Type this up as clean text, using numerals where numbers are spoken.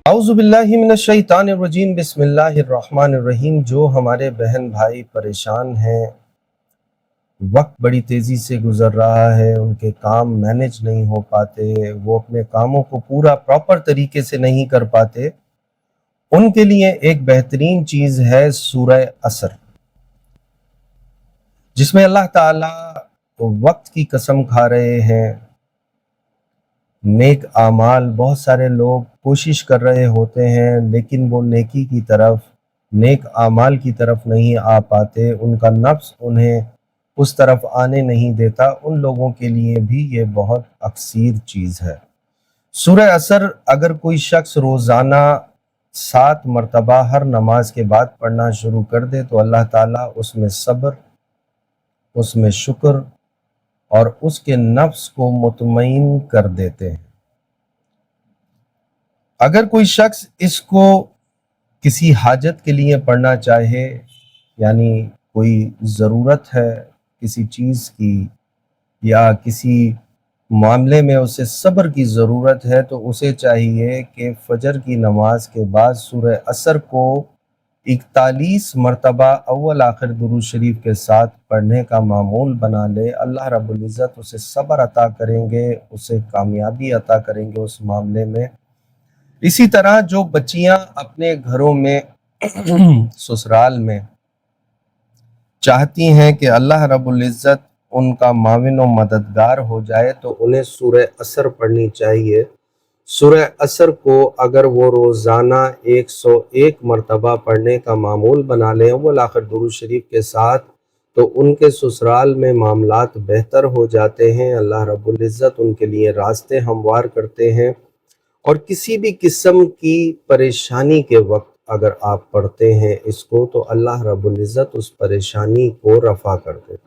اعوذ باللہ من الشیطان الرجیم بسم اللہ الرحمن الرحیم۔ جو ہمارے بہن بھائی پریشان ہیں، وقت بڑی تیزی سے گزر رہا ہے، ان کے کام مینج نہیں ہو پاتے، وہ اپنے کاموں کو پورا پراپر طریقے سے نہیں کر پاتے، ان کے لیے ایک بہترین چیز ہے سورہ عصر، جس میں اللہ تعالیٰ وقت کی قسم کھا رہے ہیں۔ نیک اعمال، بہت سارے لوگ کوشش کر رہے ہوتے ہیں لیکن وہ نیکی کی طرف، نیک اعمال کی طرف نہیں آ پاتے، ان کا نفس انہیں اس طرف آنے نہیں دیتا۔ ان لوگوں کے لیے بھی یہ بہت اکثیر چیز ہے۔ سورہ عصر اگر کوئی شخص روزانہ 7 مرتبہ ہر نماز کے بعد پڑھنا شروع کر دے تو اللہ تعالیٰ اس میں صبر، اس میں شکر اور اس کے نفس کو مطمئن کر دیتے ہیں۔ اگر کوئی شخص اس کو کسی حاجت کے لیے پڑھنا چاہے، یعنی کوئی ضرورت ہے کسی چیز کی یا کسی معاملے میں اسے صبر کی ضرورت ہے، تو اسے چاہیے کہ فجر کی نماز کے بعد سورہ عصر کو 41 مرتبہ اول آخر درود شریف کے ساتھ پڑھنے کا معمول بنا لے۔ اللہ رب العزت اسے صبر عطا کریں گے، اسے کامیابی عطا کریں گے اس معاملے میں۔ اسی طرح جو بچیاں اپنے گھروں میں سسرال میں چاہتی ہیں کہ اللہ رب العزت ان کا معاون و مددگار ہو جائے، تو انہیں سورہ عصر پڑھنی چاہیے۔ سورہ عصر کو اگر وہ روزانہ 101 مرتبہ پڑھنے کا معمول بنا لیں اول آخر درود شریف کے ساتھ، تو ان کے سسرال میں معاملات بہتر ہو جاتے ہیں، اللہ رب العزت ان کے لیے راستے ہموار کرتے ہیں، اور کسی بھی قسم کی پریشانی کے وقت اگر آپ پڑھتے ہیں اس کو تو اللہ رب العزت اس پریشانی کو رفع کر دیتے ہیں۔